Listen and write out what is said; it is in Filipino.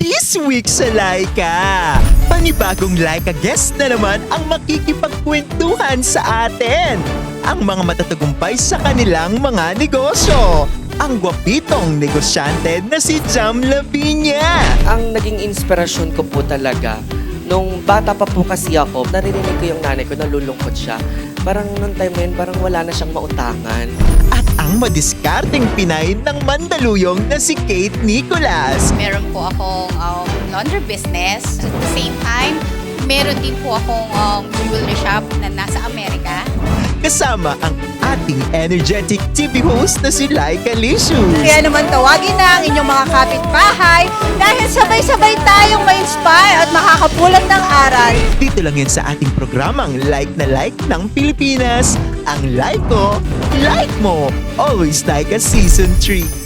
This week sa Laika, panibagong Laika guest na naman ang makikipagkwentuhan sa atin. Ang mga matatagumpay sa kanilang mga negosyo. Ang gwapitong negosyante na si Jam Lavinia. Ang naging inspirasyon ko po talaga, nung bata pa po kasi ako, naririnig ko yung nanay ko, nalulungkot siya. Parang nung time na yun, parang wala na siyang mautangan. At ang madiskarteng Pinay ng Mandaluyong na si Kate Nicolas. Meron po akong laundry business. At the same time, meron din po akong jewelry shop na nasa Amerika. Kasama ang ating energetic TV host na si Laika Lishu. Kaya naman tawagin na ang inyong mga kapitbahay dahil sabay-sabay tayong ma-inspire at makakapulat ng aral. Dito lang yan sa ating programang Like na Like ng Pilipinas. Ang like ko, like mo. Always like a Season 3.